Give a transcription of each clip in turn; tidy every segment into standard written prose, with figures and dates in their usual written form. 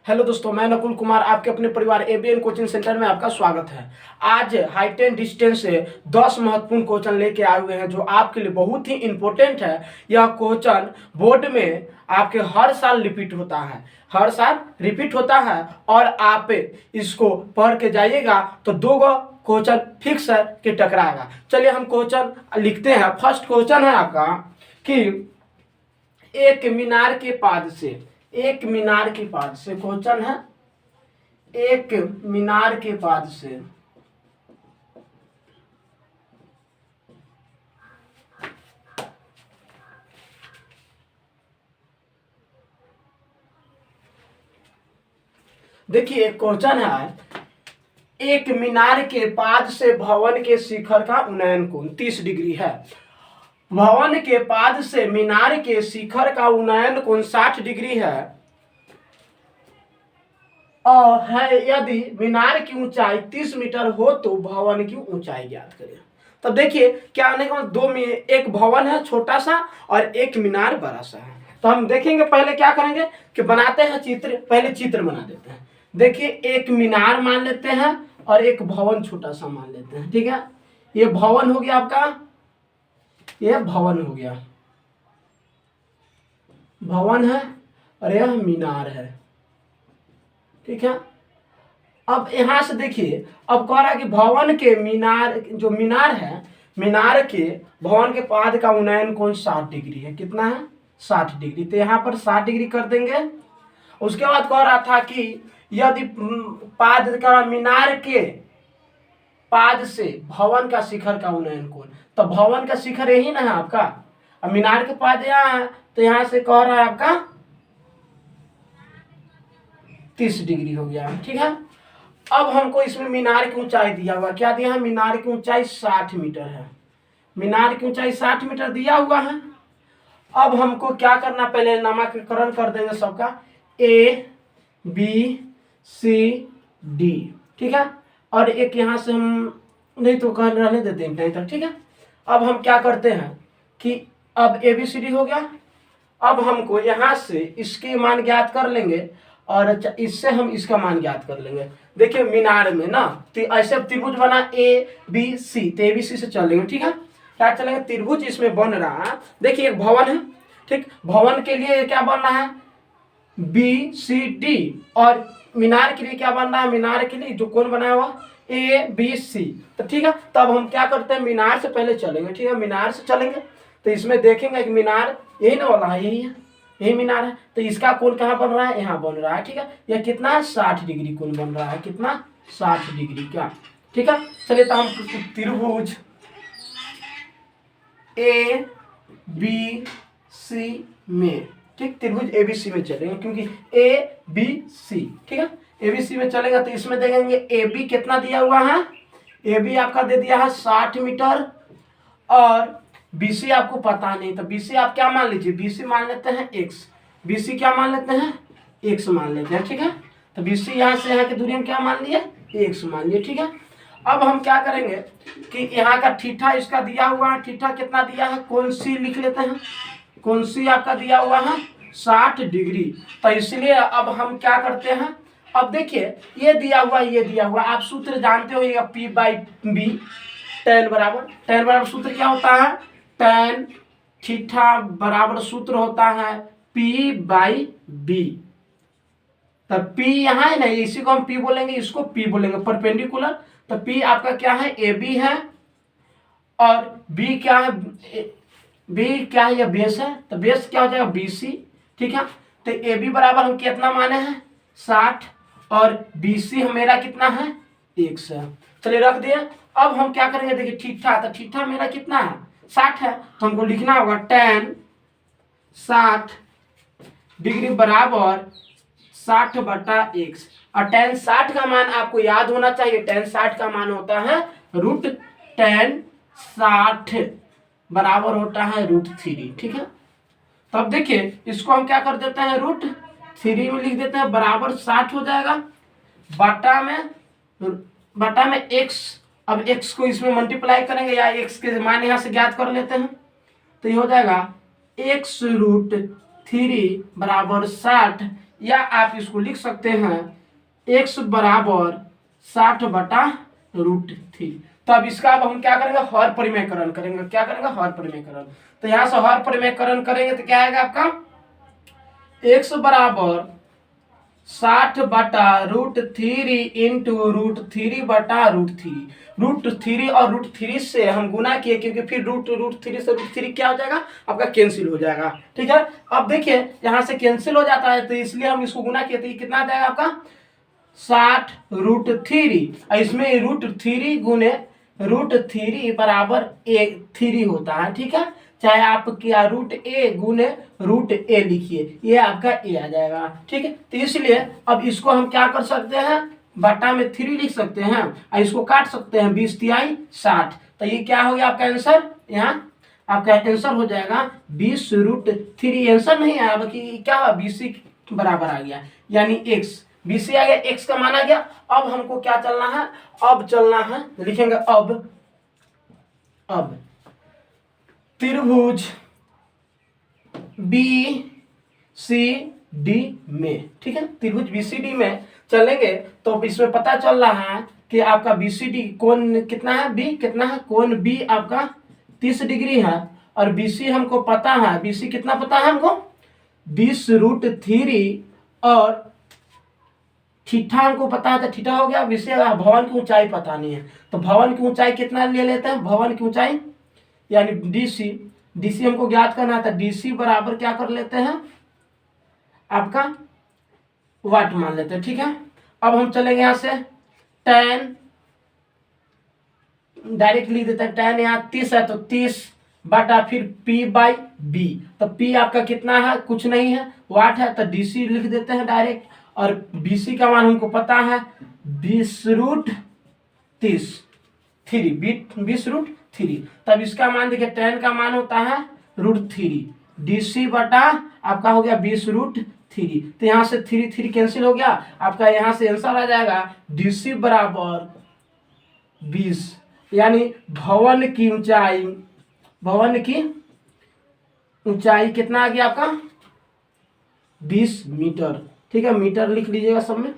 Hello दोस्तों, मैं नकुल कुमार आपके अपने परिवार एबीएन कोचिंग सेंटर में आपका स्वागत है। आज हाइट एंड डिस्टेंस से 10 महत्वपूर्ण क्वेश्चन लेके आए हुए हैं जो आपके लिए बहुत ही इंपॉर्टेंट है। यह क्वेश्चन बोर्ड में आपके हर साल रिपीट होता है, और आप इसको पढ़ के जाइएगा तो दो क्वेश्चन फिक्स है कि टकराएगा। चलिए हम क्वेश्चन लिखते हैं। फर्स्ट क्वेश्चन है आपका कि क्वेश्चन है एक मीनार के पाद से देखिए एक क्वेश्चन है, एक मीनार के पाद से भवन के शिखर का उन्नयन कोण 30 डिग्री है। भवन के पाद से मीनार के शिखर का उन्नयन कोण 60 डिग्री है और है यदि मीनार की ऊंचाई 30 मीटर हो तो भवन की ऊंचाई ज्ञात करें। तब देखिए क्या आने का दो में एक भवन है छोटा सा और एक मीनार बड़ा सा है। तो हम देखेंगे पहले क्या करेंगे कि बनाते हैं चित्र। पहले चित्र बना देते हैं। देखिए एक मीनार मान लेते हैं और एक भवन छोटा सा मान लेते हैं। ठीक है, ये भवन हो गया आपका, यह भवन हो गया, भवन है और यह मीनार है। ठीक है, अब यहां से देखिए, अब कह रहा है कि भवन के मीनार, जो मीनार है, मीनार के भवन के पाद का उन्नयन कोण 60 डिग्री है। कितना है? 60 डिग्री। तो यहाँ पर 60 डिग्री कर देंगे। उसके बाद कह रहा था कि यदि पाद का मीनार के पाद से भवन का शिखर का उन्नयन कोण, तो भवन का शिखर यही ना है आपका, अब मीनार के पाद यहाँ है तो यहाँ से कह रहा है आपका 30 डिग्री हो गया। ठीक है, अब हमको इसमें मीनार की ऊंचाई दिया हुआ, क्या दिया है? मीनार की ऊंचाई 60 मीटर है। मीनार की ऊंचाई 60 मीटर दिया हुआ है। अब हमको क्या करना, पहले नामकरण कर देंगे सबका, ए बी सी डी। ठीक है, और एक यहाँ से हम नहीं तो कह रहने देते हैं कहीं तक। ठीक है, अब हम क्या करते हैं कि अब ए बी सी डी हो गया। अब हमको यहाँ से इसके मान ज्ञात कर लेंगे और इससे हम इसका मान ज्ञात कर लेंगे। देखिए मीनार में ना ऐसे त्रिभुज बना ए बी सी, तो ए बी सी से चलेंगे। ठीक है, क्या चलेंगे? त्रिभुज इसमें बन रहा है। देखिए एक भवन है, ठीक, भवन के लिए क्या बनना है? B C D. और मीनार के लिए क्या बन रहा है? मीनार के लिए जो कोण बनाया हुआ ए बी सी। तो ठीक है, तब हम क्या करते हैं, मीनार से पहले चलेंगे। ठीक है, मीनार से चलेंगे तो इसमें देखेंगे कि मीनार यही ना वाला है, यही है, यही मीनार है। तो इसका कोण कहाँ बन रहा है? यहाँ बन रहा है। ठीक है, यह कितना है? 60 डिग्री कोण बन रहा है। कितना? 60 डिग्री का। ठीक है, चलिए तो हम त्रिभुज ए बी सी में, ठीक, त्रिभुज ए बी सी में चलेंगे क्योंकि ए बी सी। ठीक है, ए बी सी में चलेगा तो इसमें देखेंगे ए बी कितना दिया हुआ है? ए बी आपका दे दिया है 60 मीटर और BC आपको पता नहीं, तो BC आप क्या मान लीजिए? BC मान लेते हैं x। BC क्या मान लेते हैं? x मान लेते हैं। ठीक है, तो BC यहाँ से यहाँ की दूरी हम क्या मान लिए? x मान लिए। ठीक है, अब हम क्या करेंगे कि यहाँ का थीटा इसका दिया हुआ है, थीटा कितना दिया है? कोण C लिख लेते हैं। कोण C आपका दिया हुआ है 60 डिग्री। तो इसलिए अब हम क्या करते हैं, अब देखिए ये दिया हुआ, आप सूत्र जानते हो, ये P/B tan बराबर सूत्र क्या होता है? tan थीटा बराबर सूत्र होता है P/B। तब P यहाँ है ना, इसी को हम P बोलेंगे, इसको P बोलेंगे, परपेंडिकुलर। तो P आपका क्या है? AB है और B क्या है? B क्या है? यह बेस है, तो बेस क्या हो जाएगा? BC। ठीक है, तो AB बराबर हम कितना माने हैं? 60 और BC मेरा कितना है? x है। चलिए रख दिए। अब हम क्या करेंगे, देखिए थीटा, तो थीटा मेरा कितना है? 60 है, तो हमको लिखना होगा tan 60 डिग्री बराबर 60/x। और tan 60 का मान आपको याद होना चाहिए, tan 60 का मान होता है √tan 60 बराबर होता है √3। ठीक है, तो अब देखिए इसको हम क्या कर देते हैं? √3 में लिख देते हैं, बराबर 60 हो जाएगा, बटा में x। अब x को इसमें मल्टीप्लाई करेंगे या x के मान यहाँ से ज्ञात कर लेते हैं, तो ये हो जाएगा x √3 बराबर 60 या आप इसको लिख सकते हैं x बराबर 60/√3। तो अब इसका अब हम क्या करेंगे, हर परिमेयकरण करेंगे। क्या करेंगे, हर परिमेयकरण। तो यहाँ से हर परिमेयकरण करेंगे तो क्या आएगा आपका, x बराबर 60/√3 इंटू √3/√3। √3 और √3 से हम गुना किए, क्योंकि फिर √3 से √3 क्या हो जाएगा आपका, कैंसिल हो जाएगा। ठीक है, अब देखिए यहाँ से कैंसिल हो जाता है, तो इसलिए हम इसको गुना किए, तो ये कितना आ जाएगा आपका 60√3। इसमें √3 गुने √3 बराबर 3 होता है। ठीक है, चाहे आप क्या √a गुने √a लिखिए, ये आपका a आ जाएगा। ठीक है, तो इसलिए अब इसको हम क्या कर सकते हैं, बटा में 3 लिख सकते हैं और इसको काट सकते हैं, 20 तिहाई 60। तो ये क्या हो गया आपका आंसर, यहाँ आपका आंसर हो जाएगा 20√3। आंसर नहीं आया, बल्कि क्या हुआ, 20 बराबर आ गया, यानी x 20 आ गया, x का मान आ गया। अब हमको क्या चलना है, अब चलना है, लिखेंगे अब त्रिभुज BCD में। ठीक है, त्रिभुज BCD में चलेंगे तो इसमें पता चल रहा है कि आपका BCD कोण कितना है, B कितना है, कोण B आपका 30 डिग्री है। और BC हमको पता है, BC कितना पता है हमको, 20√3। और थीटा हमको पता है, तो थीटा हो गया। BC भवन की ऊंचाई पता नहीं है, तो भवन की ऊंचाई कितना ले लेते हैं, भवन की ऊंचाई यानी DC हमको ज्ञात करना है, तो DC बराबर क्या कर लेते हैं आपका वाट मान लेते हैं। ठीक है, अब हम चलेंगे यहाँ से tan, डायरेक्ट लिख देते हैं tan, यहाँ 30 है तो 30 बटा फिर P/B। तो P आपका कितना है, कुछ नहीं है, वाट है, तो DC लिख देते हैं डायरेक्ट। और BC का मान हमको पता है 20√3। तब इसका मान देखिए, tan का मान होता है √3, DC बटा आपका हो गया 20√3। तो यहाँ से 3 कैंसिल हो गया, आपका यहाँ से आंसर आ जाएगा DC बराबर 20। यानी भवन की ऊंचाई कितना आ गया आपका, 20 मीटर। ठीक है, मीटर लिख लीजिएगा सब में।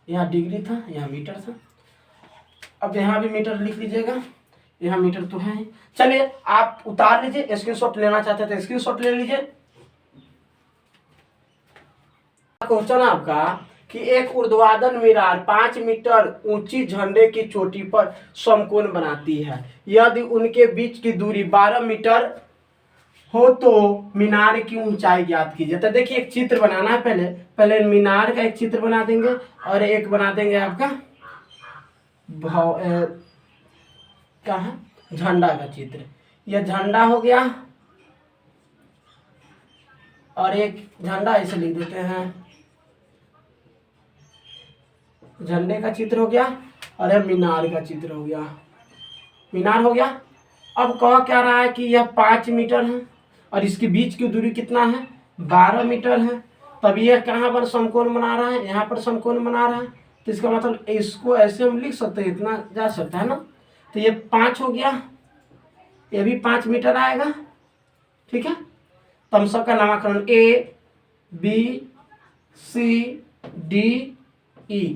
यहाँ डिग्री था, यहाँ मीटर था, अब यहाँ भी मीटर लिख लीजिएगा, यहाँ मीटर तो है। चलिए आप उतार लीजिए, स्क्रीनशॉट लेना चाहते हैं तो स्क्रीनशॉट ले लीजिए। क्वेश्चन आपका कि एक ऊर्ध्वाधर मीनार 5 मीटर ऊंची झंडे की चोटी पर समकोण बनाती है, यदि उनके बीच की दूरी 12 मीटर हो तो मीनार की ऊंचाई ज्ञात कीजिए। तो देखिए एक चित्र बनाना है, पहले मीनार का एक चित्र बना देंगे और एक बना देंगे आपका कहाँ झंडा का चित्र। यह झंडा हो गया और एक झंडा ऐसे लिख देते हैं, झंडे का चित्र हो गया और यह मीनार का चित्र हो गया, मीनार हो गया। अब कह क्या रहा है कि यह 5 मीटर है और इसके बीच की दूरी कितना है, 12 मीटर है। तब यह कहाँ पर समकोण बना रहा है, यहाँ पर समकोण बना रहा है। तो इसका मतलब इसको ऐसे हम लिख सकते हैं, इतना जा सकता है ना। तो ये 5 हो गया, ये भी 5 मीटर आएगा। ठीक है, तो हम सबका नामकरण ABCDE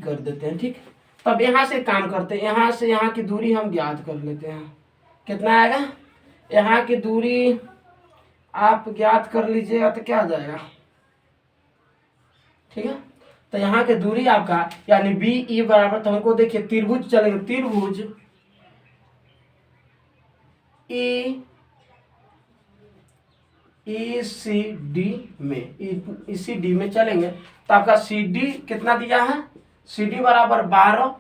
कर देते हैं। ठीक, तब यहाँ से काम करते हैं, यहाँ से यहाँ की दूरी हम ज्ञात कर लेते हैं। कितना आएगा, यहाँ की दूरी आप ज्ञात कर लीजिएगा तो क्या आ जाएगा। ठीक है, तो यहाँ की दूरी आपका यानी BE बराबर, तो हमको देखिए त्रिभुज चलेंगे, त्रिभुज ECD में चलेंगे तो आपका CD कितना दिया है, CD बराबर 12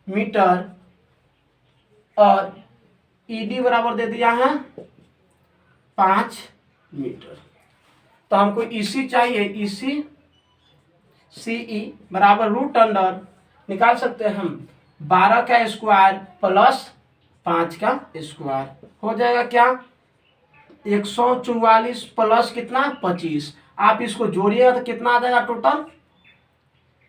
मीटर और ED बराबर दे दिया है 5 मीटर। तो हमको EC चाहिए, CE बराबर रूट अंडर निकाल सकते हैं हम 12 का स्क्वायर प्लस 5 का स्क्वायर हो जाएगा क्या, 144 प्लस कितना 25। आप इसको जोड़िएगा तो कितना आ जाएगा टोटल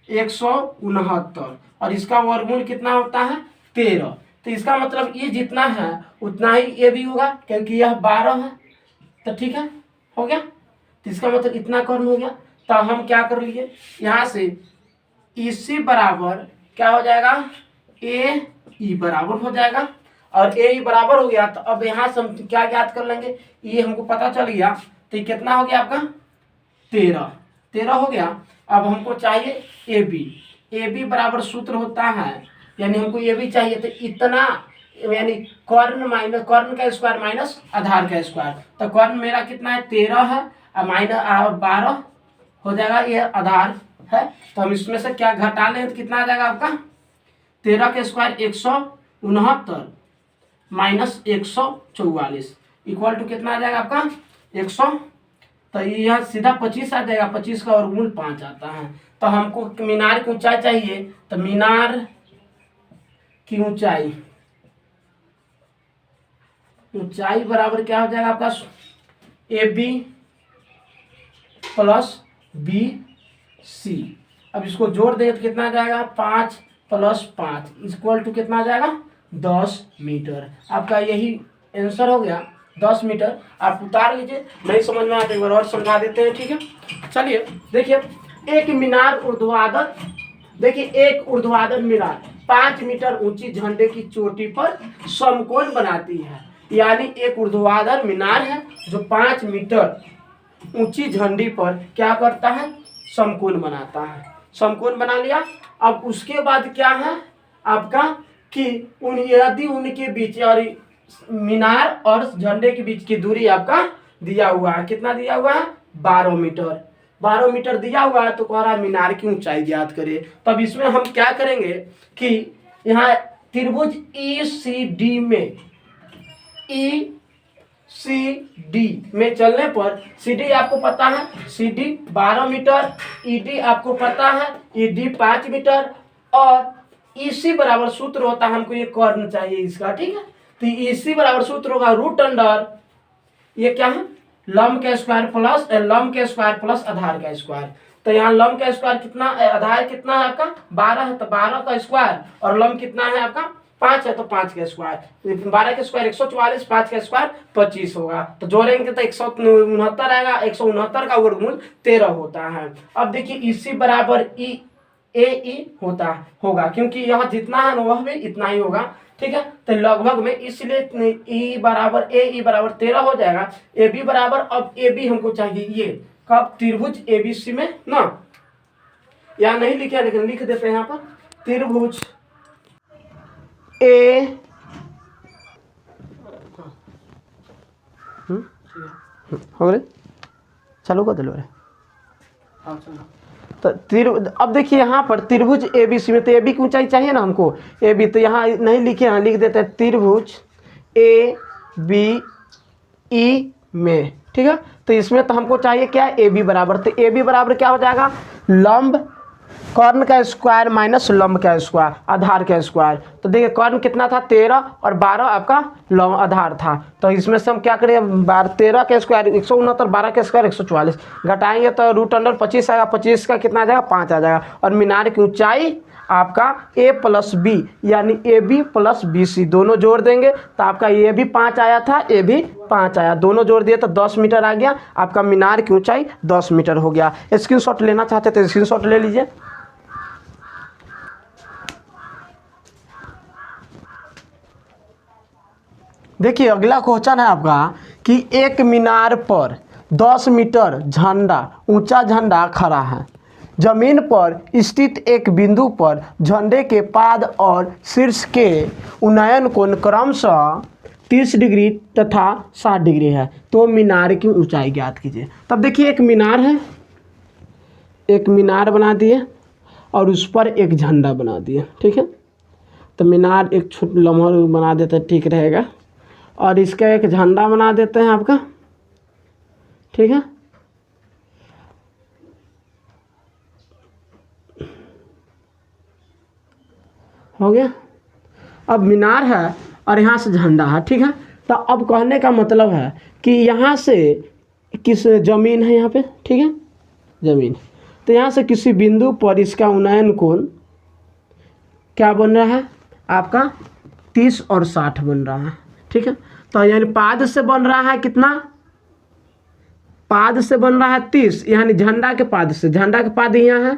169 और इसका वर्गमूल कितना होता है 13। तो इसका मतलब ये जितना है उतना ही ये भी होगा, क्योंकि यह 12 है तो ठीक है, हो गया। तो इसका मतलब इतना कॉर्न हो गया। तो हम क्या कर लिए यहाँ से इसी बराबर क्या हो जाएगा, ए ई बराबर हो जाएगा। और ए ई बराबर हो गया तो अब यहाँ से हम क्या ज्ञात कर लेंगे, ये हमको पता चल गया। तो ये कितना हो गया आपका 13, 13 हो गया। अब हमको चाहिए ए बी बराबर सूत्र होता है, यानी हमको ए बी चाहिए तो इतना, यानी कॉर्न माइनस कॉर्न का स्क्वायर माइनस आधार का स्क्वायर। तो कॉर्न मेरा कितना है 13 है और माइनस 12 हो जाएगा, ये आधार है। तो हम इसमें से क्या घटा लें तो कितना आ जाएगा आपका 13 के स्क्वायर 169 माइनस 144 इक्वल टू कितना आ जाएगा आपका 100। तो ये यहाँ सीधा 25 आ जाएगा, 25 का वर्गमूल 5 आता है। तो हमको मीनार की ऊंचाई चाहिए, तो मीनार की ऊंचाई बराबर क्या हो जाएगा आपका A B plus B C. अब इसको जोड़ देंगे तो कितना आ जाएगा 5 + 5 इक्वल टू कितना आ जाएगा 10 मीटर। आपका यही आंसर हो गया 10 मीटर। आप उतार लीजिए, नहीं समझ में आया तो एक बार और समझा देते हैं, ठीक है। चलिए देखिए, एक मीनार ऊर्ध्वाधर, देखिए एक ऊर्ध्वाधर मीनार 5 मीटर ऊंची झंडे की चोटी पर समकोण बनाती है। यानी एक ऊर्ध्वाधर मीनार है जो 5 मीटर ऊंची झंडी पर क्या करता है, समकोण बनाता है। समकोण बना लिया। अब उसके बाद क्या है आपका कि यदि उनके बीच और मीनार और झंडे के बीच की दूरी आपका दिया हुआ है, कितना दिया हुआ है 12 मीटर। 12 मीटर दिया हुआ है तो कह रहा है मीनार की ऊंचाई ज्ञात करें। तब इसमें हम क्या करेंगे कि यहाँ त्रिभुज ECD में ECD में चलने पर CD आपको पता है, CD 12 मीटर, ED आपको पता है, ED 5 मीटर और EC बराबर सूत्र होता है, हमको ये कॉर्न चाहिए इसका, ठीक है। तो EC बराबर सूत्र होगा रूट अंडर ये क्या है लंब का स्क्वायर प्लस आधार का स्क्वायर। तो यहाँ लंब का स्क्वायर कितना, आधार कितना है आपका 12 है तो 12 का स्क्वायर, और लंब कितना है आपका 5 है तो 5 का स्क्वायर। 12 का स्क्वायर 144, 5 का स्क्वायर 25 होगा। तो जोड़ेंगे तो 169 आएगा, 169 का वर्गमूल 13 होता है। अब देखिए EC बराबर AE होगा, क्योंकि यहाँ जितना है वह भी इतना ही होगा, ठीक है। तो लगभग में इसलिए AE बराबर 13 हो जाएगा। AB बराबर, अब AB हमको चाहिए ये कब त्रिभुज ABC में ना, यहाँ नहीं लिखे लेकिन लिख देते हैं यहाँ पर त्रिभुज हो गए चालू कर दिलो रे। तो अब देखिए यहाँ पर त्रिभुज ABC में तो AB की ऊंचाई चाहिए ना हमको AB, तो यहाँ नहीं लिखे हैं, लिख देते हैं त्रिभुज ABE में, ठीक है। तो इसमें तो हमको चाहिए क्या AB बराबर, तो AB बराबर क्या हो जाएगा लंब कॉर्न का स्क्वायर माइनस लंब का स्क्वायर आधार का स्क्वायर। तो देखिए कॉर्न कितना था 13 और 12 आपका लंब आधार था। तो इसमें से हम क्या करें 13 का स्क्वायर 169, 12 का स्क्वायर 144 घटाएंगे तो रूट अंडर 25 आएगा, 25 का कितना आ जाएगा 5 आ जाएगा। और मीनार की ऊंचाई आपका A + B यानी AB + BC दोनों जोड़ देंगे तो आपका ये भी 5 आया था, ये भी 5 आया, दोनों जोड़ दिए तो 10 मीटर आ गया। आपका मीनार की ऊंचाई 10 मीटर हो गया। स्क्रीनशॉट लेना चाहते तो स्क्रीनशॉट ले लीजिए। देखिए अगला क्वेश्चन है आपका कि एक मीनार पर 10 मीटर झंडा ऊंचा झंडा खड़ा है। जमीन पर स्थित एक बिंदु पर झंडे के पाद और शीर्ष के उन्नयन कोण क्रमशः 30 डिग्री तथा 60 डिग्री है। तो मीनार की ऊंचाई ज्ञात कीजिए। तब देखिए एक मीनार है, एक मीनार बना दिए और उस पर एक झंडा बना दिए, ठीक है। तो मीनार एक छोटा लम्हा बना देते ठीक रहेगा, और इसका एक झंडा बना देते हैं आपका, ठीक है। हो गया। अब मीनार है और यहाँ से झंडा है, ठीक है। तो अब कहने का मतलब है कि यहाँ से किस जमीन है यहाँ पे, ठीक है जमीन, तो यहाँ से किसी बिंदु पर इसका उन्नयन कोण क्या बन रहा है आपका 30 और 60 बन रहा है, ठीक है। तो यानी पाद से बन रहा है कितना पाद से बन रहा है 30, यानी झंडा के पाद से, झंडा के पाद यहाँ है,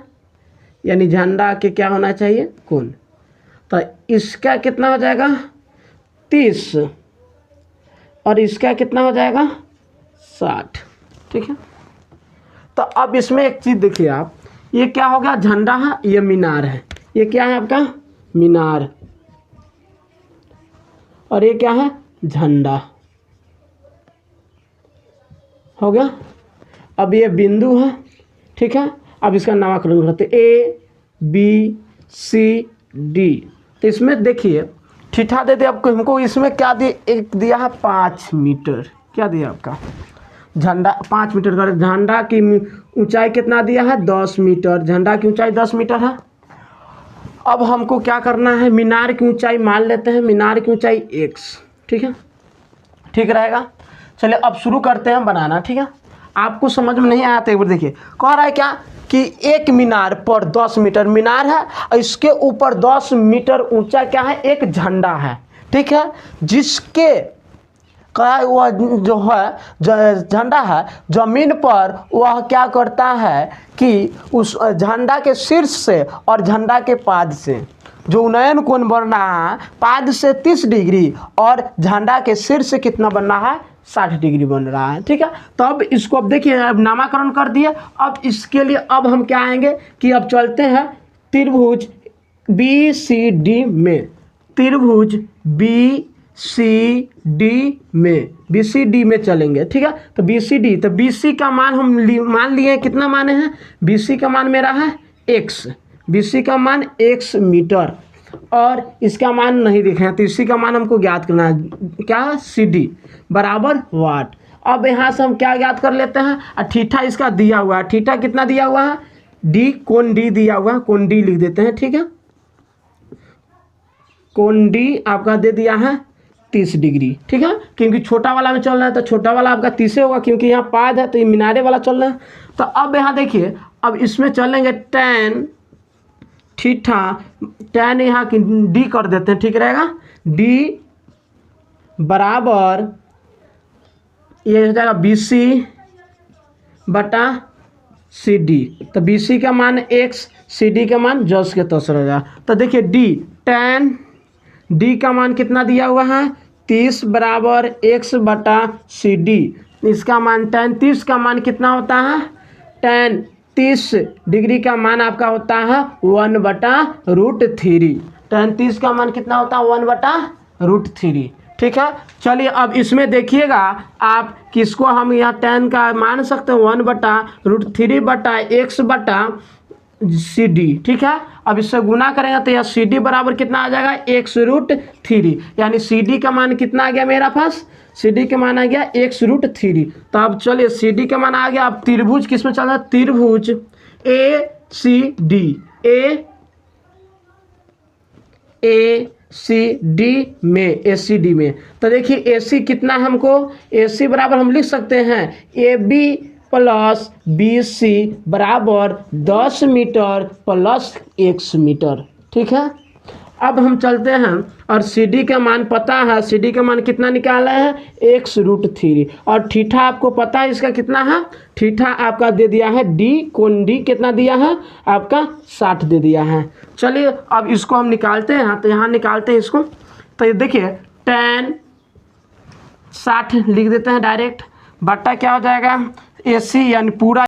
यानी झंडा के क्या होना चाहिए, कोण। तो इसका कितना हो जाएगा 30 और इसका कितना हो जाएगा 60, ठीक है। तो अब इसमें एक चीज़ देखिए आप, ये क्या हो गया, झंडा है, ये मीनार है, ये क्या है आपका मीनार, और ये क्या है झंडा, हो गया। अब ये बिंदु है, ठीक है। अब इसका नामकरण करते A B C D। तो इसमें देखिए ठीठा दे दे आपको, हमको इसमें क्या दिए, एक दिया है 5 मीटर, क्या दिया आपका झंडा 5 मीटर का, झंडा की ऊंचाई कितना दिया है 10 मीटर, झंडा की ऊंचाई 10 मीटर है। अब हमको क्या करना है, मीनार की ऊंचाई मान लेते हैं, मीनार की ऊंचाई x, ठीक है, ठीक रहेगा। चलिए अब शुरू करते हैं बनाना, ठीक है। आपको समझ में नहीं आया तो एक बार देखिए, कह रहा है क्या कि एक मीनार पर 10 मीटर मीनार है और इसके ऊपर 10 मीटर ऊंचा क्या है, एक झंडा है, ठीक है, जिसके का वह जो है झंडा है जमीन पर, वह क्या करता है कि उस झंडा के शीर्ष से और झंडा के पाद से जो उन्नयन कोण बन रहा है, पाद से 30 डिग्री और झंडा के शीर्ष से कितना बन रहा है 60 डिग्री बन रहा है, ठीक है। तो अब इसको अब देखिए, अब नामकरण कर दिए। अब इसके लिए अब हम क्या आएंगे कि अब चलते हैं त्रिभुज BCD में, त्रिभुज BCD में, BCD में चलेंगे, ठीक है। तो BCD, तो BC का मान हम मान लिए, कितना माने हैं, BC का मान मेरा है x, BC का मान x मीटर, और इसका मान नहीं देखे हैं, तो इसी का मान हमको ज्ञात करना है, क्या है CD बराबर वाट। अब यहाँ से हम क्या ज्ञात कर लेते हैं, और ठीठा इसका दिया हुआ है, ठीठा कितना दिया हुआ है D, कोण D दिया हुआ है, कोण D लिख देते हैं, ठीक है। कोण D आपका दे दिया है 30 डिग्री, ठीक है, क्योंकि छोटा वाला में चल रहा है तो छोटा वाला आपका 30 होगा, क्योंकि यहाँ पाद है तो ये मीनारे वाला चल रहा है। तो अब यहाँ देखिए, अब इसमें चलेंगे tan ठीठा, tan यहाँ की D कर देते हैं, ठीक रहेगा, D बराबर ये हो जाएगा BC बटा CD। तो BC का मान x, CD का मान जस के तस रहेगा। तो देखिए D, tan D का मान कितना दिया हुआ है 30 बराबर x बटा CD, इसका मान tan 30 का मान कितना होता है, tan 30 डिग्री का मान आपका होता है 1/√3, tan 30 का मान कितना होता है 1/√3, ठीक है। चलिए अब इसमें देखिएगा आप, किसको हम यहाँ tan का मान सकते हैं 1/√3 बटा x बटा CD, ठीक है। अब इससे गुना करेंगे तो यह CD बराबर कितना आ जाएगा x√3, यानी CD का मान कितना आ गया मेरा पास, CD का मान आ गया x√3। तो अब चलिए CD का मान आ गया। अब त्रिभुज किस में चल रहा है, त्रिभुज ACD में, ACD में। तो देखिए AC कितना है हमको, AC बराबर हम लिख सकते हैं AB प्लस BC बराबर 10 मीटर प्लस x मीटर, ठीक है। अब हम चलते हैं और CD का मान पता है, CD का मान कितना निकाला है x√3, और ठीठा आपको पता है इसका कितना है, ठीठा आपका दे दिया है D, कोण D कितना दिया है आपका 60 दे दिया है। चलिए अब इसको हम निकालते हैं, तो यहाँ निकालते हैं इसको। तो ये देखिए tan 60 लिख देते हैं डायरेक्ट, बट्टा क्या हो जाएगा AC, यानी पूरा